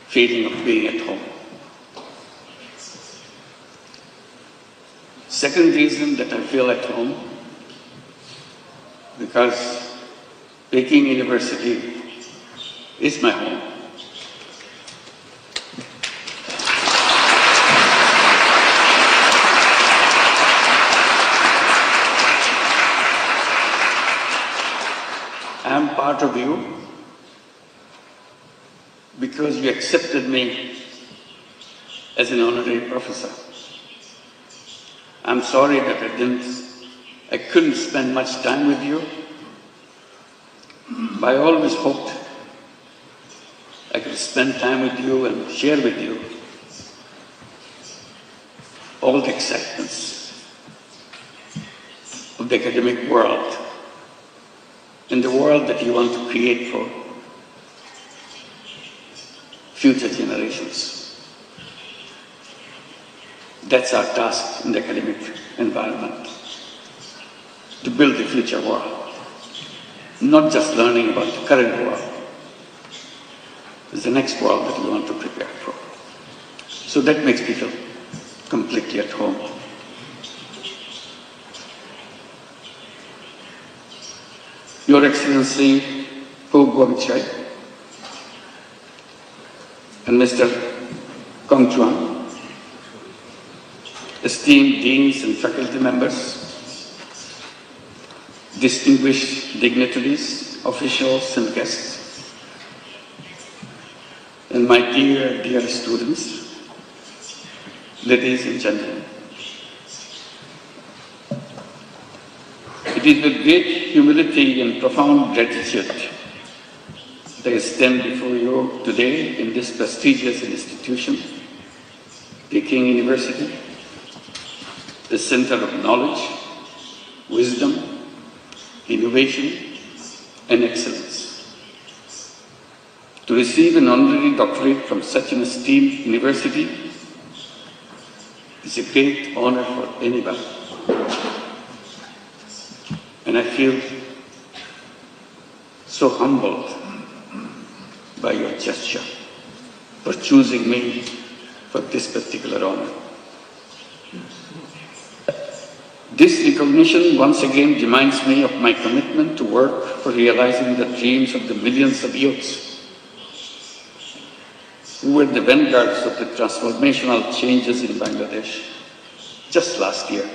feeling of being at home. Second reason that I feel at home, because Peking University is my home. I am part of you because you accepted me as an honorary professor. I'm sorry that I couldn't spend much time with you, but I always hoped I could spend time with you and share with you all the excitements of the academic world and the world that you want to create for future generations. That's our task in the academic environment, to build the future world, not just learning about the current world. It's the next world that we want to prepare for. So that makes me feel completely at home. Your Excellency Hu Guangchai and Mr. Kong Chuan, esteemed deans and faculty members, distinguished dignitaries, officials and guests, and my dear students, ladies and gentlemen. It is with great humility and profound gratitude that I stand before you today in this prestigious institution, Peking University, the center of knowledge, wisdom, innovation, and excellence. To receive an honorary doctorate from such an esteemed university is a great honor for anybody. And I feel so humbled by your gesture for choosing me for this particular honor. This recognition once again reminds me of my commitment to work for realizing the dreams of the millions of youths who were the vanguards of the transformational changes in Bangladesh just last year.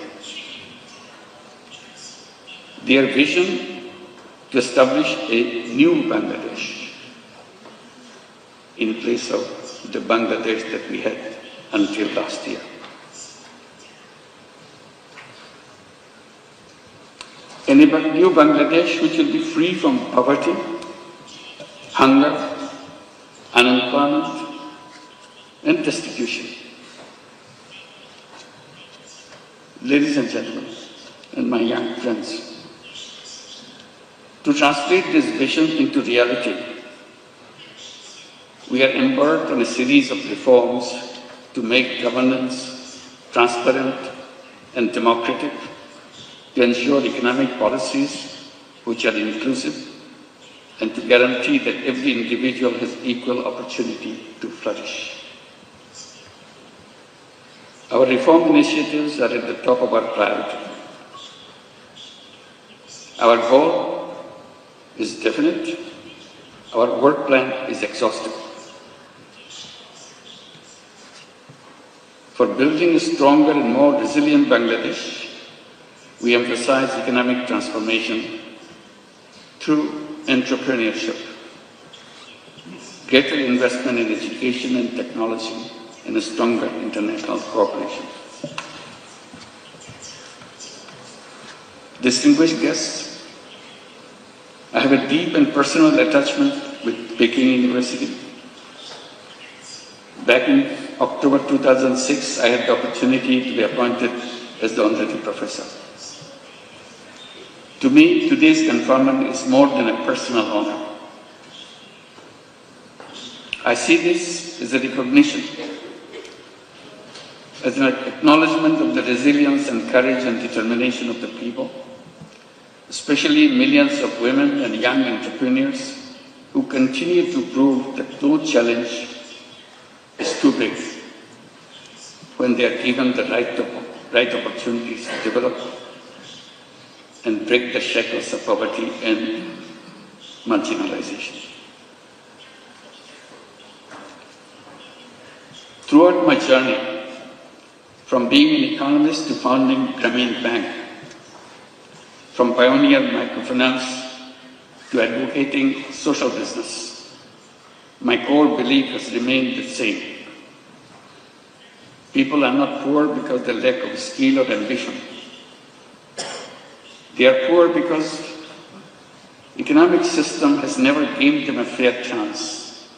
Their vision to establish a new Bangladesh in place of the Bangladesh that we had until last year. A new Bangladesh which will be free from poverty, hunger, unemployment, and destitution. Ladies and gentlemen, and my young friends, to translate this vision into reality, we are embarked on a series of reforms to make governance transparent and democratic, to ensure economic policies which are inclusive, and to guarantee that every individual has equal opportunity to flourish. Our reform initiatives are at the top of our priority. Our goal is definite. Our work plan is exhaustive. For building a stronger and more resilient Bangladesh, we emphasize economic transformation through entrepreneurship, greater investment in education and technology, and a stronger international cooperation. Distinguished guests, I have a deep and personal attachment with Peking University. Back in October 2006, I had the opportunity to be appointed as the honorary professor. To me, today's conferment is more than a personal honor. I see this as a recognition, as an acknowledgement of the resilience and courage and determination of the people, especially millions of women and young entrepreneurs who continue to prove that no challenge big when they are given the right opportunities to develop and break the shackles of poverty and marginalization. Throughout my journey, from being an economist to founding Grameen Bank, from pioneer microfinance to advocating social business, my core belief has remained the same. People are not poor because they lack of skill or ambition. They are poor because economic system has never given them a fair chance.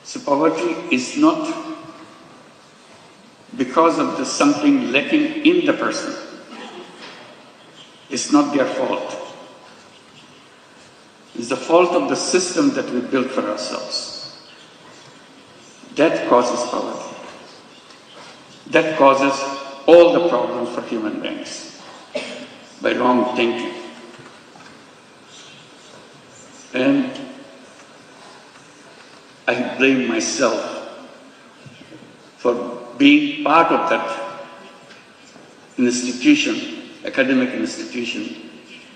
So poverty is not because of the something lacking in the person. It's not their fault. It's the fault of the system that we built for ourselves. That causes poverty. That causes all the problems for human beings by wrong thinking. And I blame myself for being part of that institution, academic institution,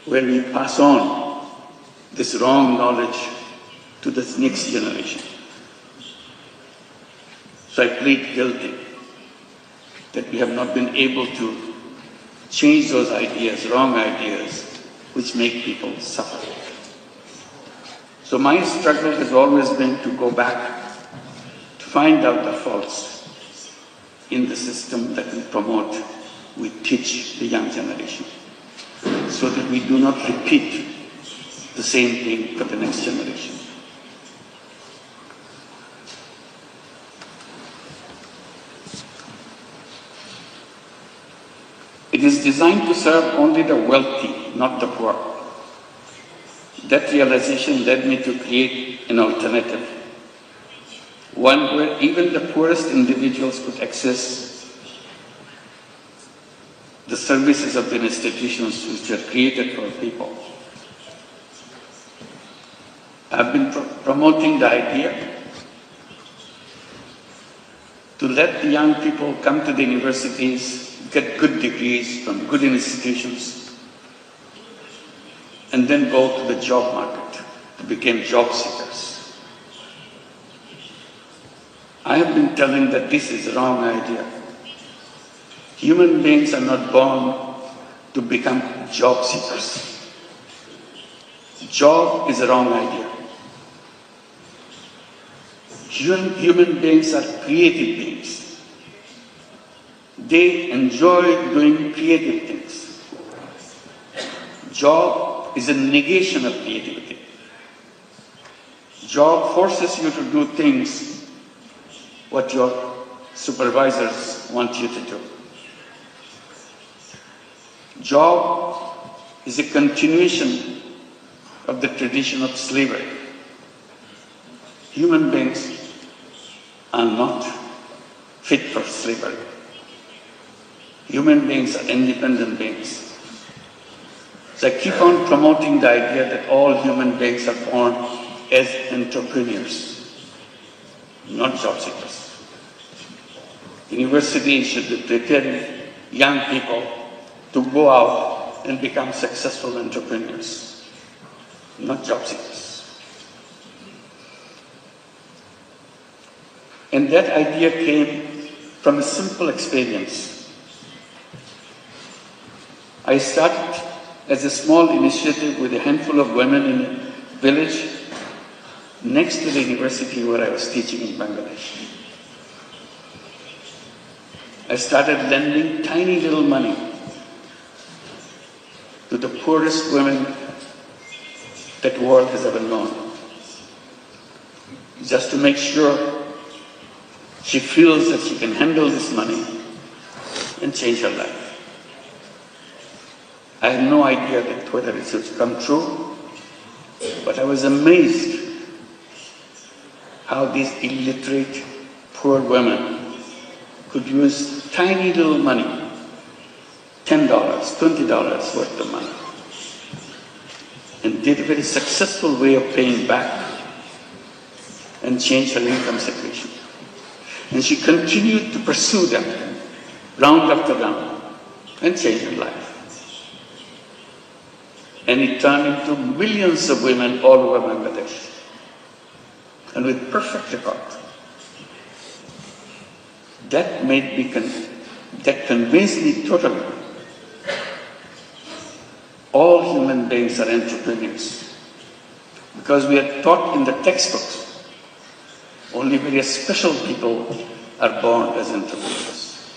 where we pass on this wrong knowledge to this next generation. So I plead guilty that we have not been able to change those ideas, wrong ideas, which make people suffer. So my struggle has always been to go back, to find out the faults in the system that we promote, we teach the young generation, so that we do not repeat the same thing for the next generation. It is designed to serve only the wealthy, not the poor. That realization led me to create an alternative, one where even the poorest individuals could access the services of the institutions which are created for people. I've been promoting the idea to let the young people come to the universities, get good degrees from good institutions, and then go to the job market to become job seekers. I have been telling that this is a wrong idea. Human beings are not born to become job seekers. Job is a wrong idea. Human beings are creative beings. They enjoy doing creative things. Job is a negation of creativity. Job forces you to do things what your supervisors want you to do. Job is a continuation of the tradition of slavery. Human beings are not fit for slavery. Human beings are independent beings. So I keep on promoting the idea that all human beings are born as entrepreneurs, not job seekers. Universities should be preparing young people to go out and become successful entrepreneurs, not job seekers. And that idea came from a simple experience. I started as a small initiative with a handful of women in a village next to the university where I was teaching in Bangladesh. I started lending tiny little money to the poorest women that the world has ever known, just to make sure she feels that she can handle this money and change her life. I had no idea that whether it would come true, but I was amazed how these illiterate, poor women could use tiny little money, $10, $20 worth of money, and did a very successful way of paying back and change her income situation. And she continued to pursue them round after round and change her life. And it turned into millions of women all over Bangladesh. And with perfect record. That convinced me totally. All human beings are entrepreneurs. Because we are taught in the textbooks, only very special people are born as entrepreneurs.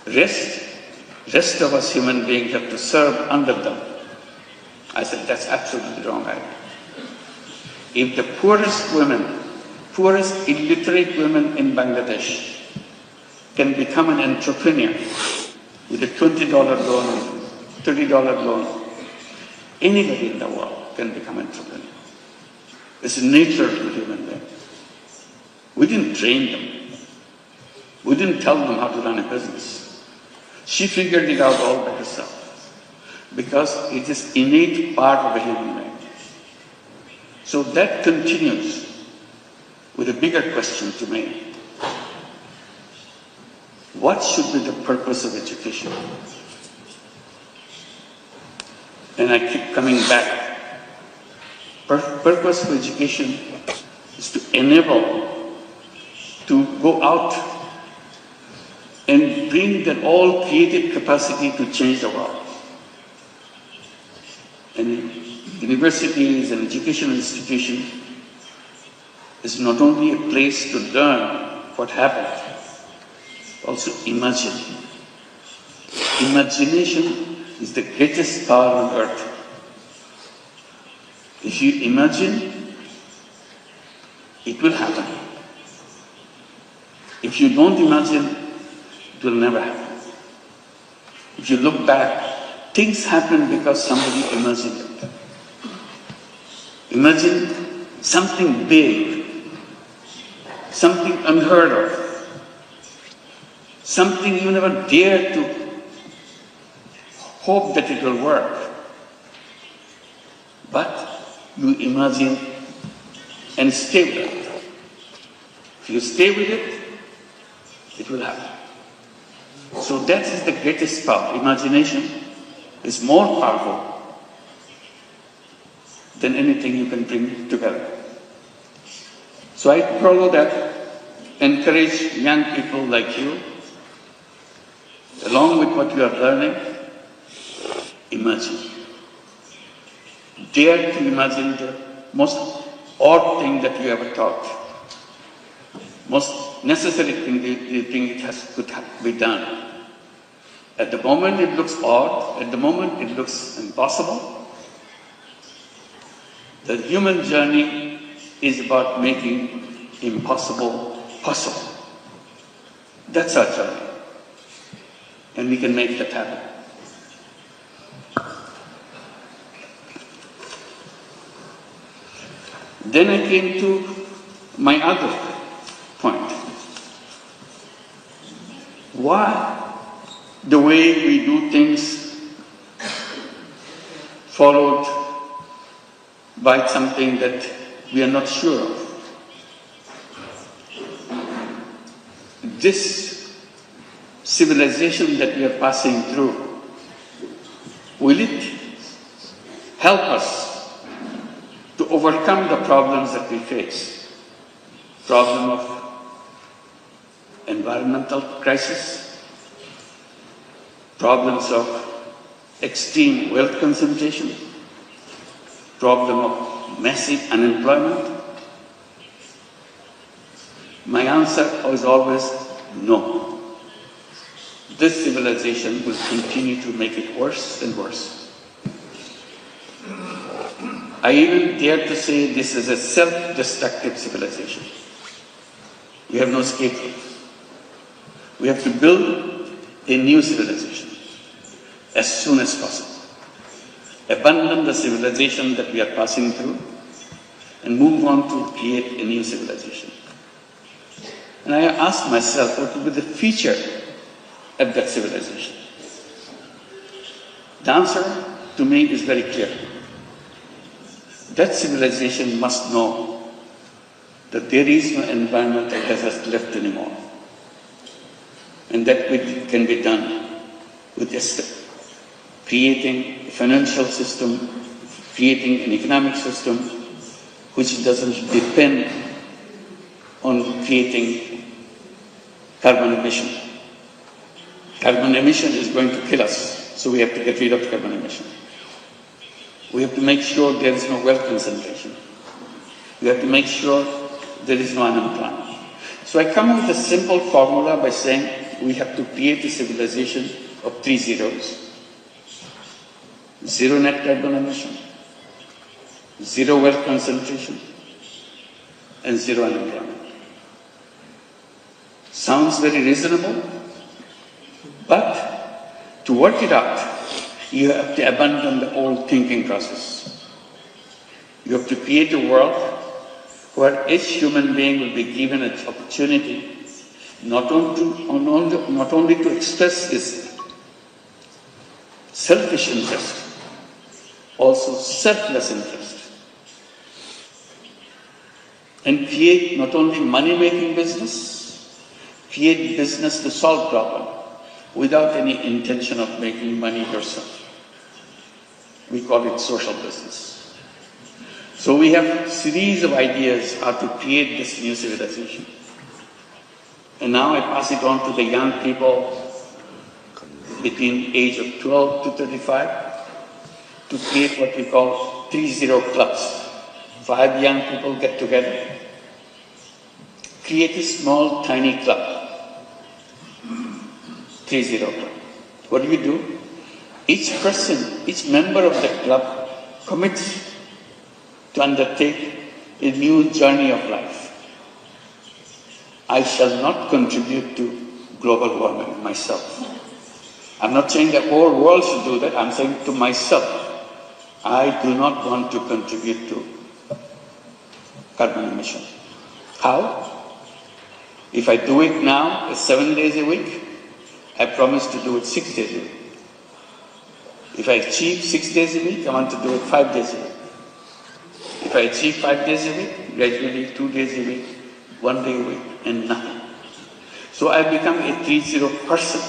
Rest of us human beings have to serve under them. I said, that's absolutely wrong idea. If the poorest illiterate women in Bangladesh can become an entrepreneur with a $20 loan, $30 loan, anybody in the world can become an entrepreneur. It's nature to human beings. We didn't train them. We didn't tell them how to run a business. She figured it out all by herself. Because it is innate part of a human being. So that continues with a bigger question to me. What should be the purpose of education? And I keep coming back. Purpose of education is to enable to go out and bring that all creative capacity to change the world. And universities and educational institutions is not only a place to learn what happened, also imagine. Imagination is the greatest power on earth. If you imagine, it will happen. If you don't imagine, it will never happen. If you look back, things happen because somebody imagined it. Imagine something big, something unheard of, something you never dared to hope that it will work. But you imagine and stay with it. If you stay with it, it will happen. So that is the greatest power. Imagination is more powerful than anything you can bring together. So I follow that, encourage young people like you, along with what you are learning, imagine. Dare to imagine the most odd thing that you ever thought, most necessary thing you think could be done. At the moment it looks odd, at the moment it looks impossible. The human journey is about making impossible possible. That's our journey. And we can make that happen. Then I came to my other point. Why the way we do things followed by something that we are not sure of? This civilization that we are passing through, will it help us to overcome the problems that we face? Problem of environmental crisis, problems of extreme wealth concentration, problem of massive unemployment? My answer was always no. This civilization will continue to make it worse and worse. I even dare to say this is a self-destructive civilization. We have no escape route. We have to build a new civilization as soon as possible. Abandon the civilization that we are passing through and move on to create a new civilization. And I asked myself, what will be the future of that civilization? The answer to me is very clear. That civilization must know that there is no environmental hazard left anymore. And that can be done with just creating a financial system, creating an economic system which doesn't depend on creating carbon emission. Carbon emission is going to kill us, so we have to get rid of carbon emission. We have to make sure there is no wealth concentration. We have to make sure there is no unemployment. So I come up with a simple formula by saying we have to create a civilization of 3 zeros. 0 net carbon emission, 0 wealth concentration, and 0 unemployment. Sounds very reasonable, but to work it out, you have to abandon the old thinking process. You have to create a world where each human being will be given an opportunity not only to express his selfish interest, also selfless interest, and create not only money-making business, create business to solve problems without any intention of making money yourself. We call it social business. So we have a series of ideas how to create this new civilization. And now I pass it on to the young people between age of 12 to 35 to create what we call 3-0 clubs. 5 young people get together, create a small, tiny club, 3-0 club. What do? Each person, each member of the club commits to undertake a new journey of life. I shall not contribute to global warming myself. I'm not saying the whole world should do that. I'm saying to myself, I do not want to contribute to carbon emission. How? If I do it now, 7 days a week, I promise to do it 6 days a week. If I achieve 6 days a week, I want to do it 5 days a week. If I achieve 5 days a week, gradually 2 days a week, 1 day a week, and nothing. So I become a 3-0 person.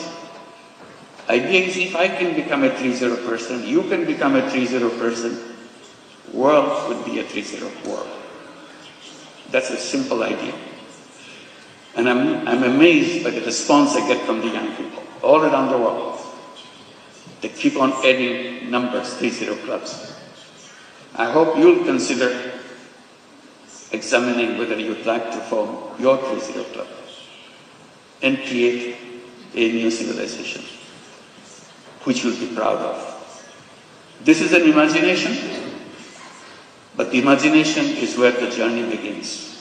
Idea is if I can become a 3-0 person, you can become a 3-0 person, world would be a 3-0 world. That's a simple idea. And I'm amazed by the response I get from the young people all around the world. They keep on adding numbers, 3-0 clubs. I hope you'll consider examining whether you'd like to form your 3-0 club and create a new civilization, which you'll be proud of. This is an imagination, but the imagination is where the journey begins.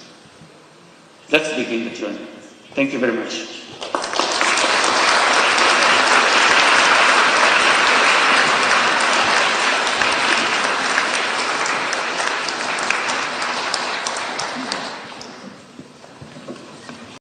Let's begin the journey. Thank you very much.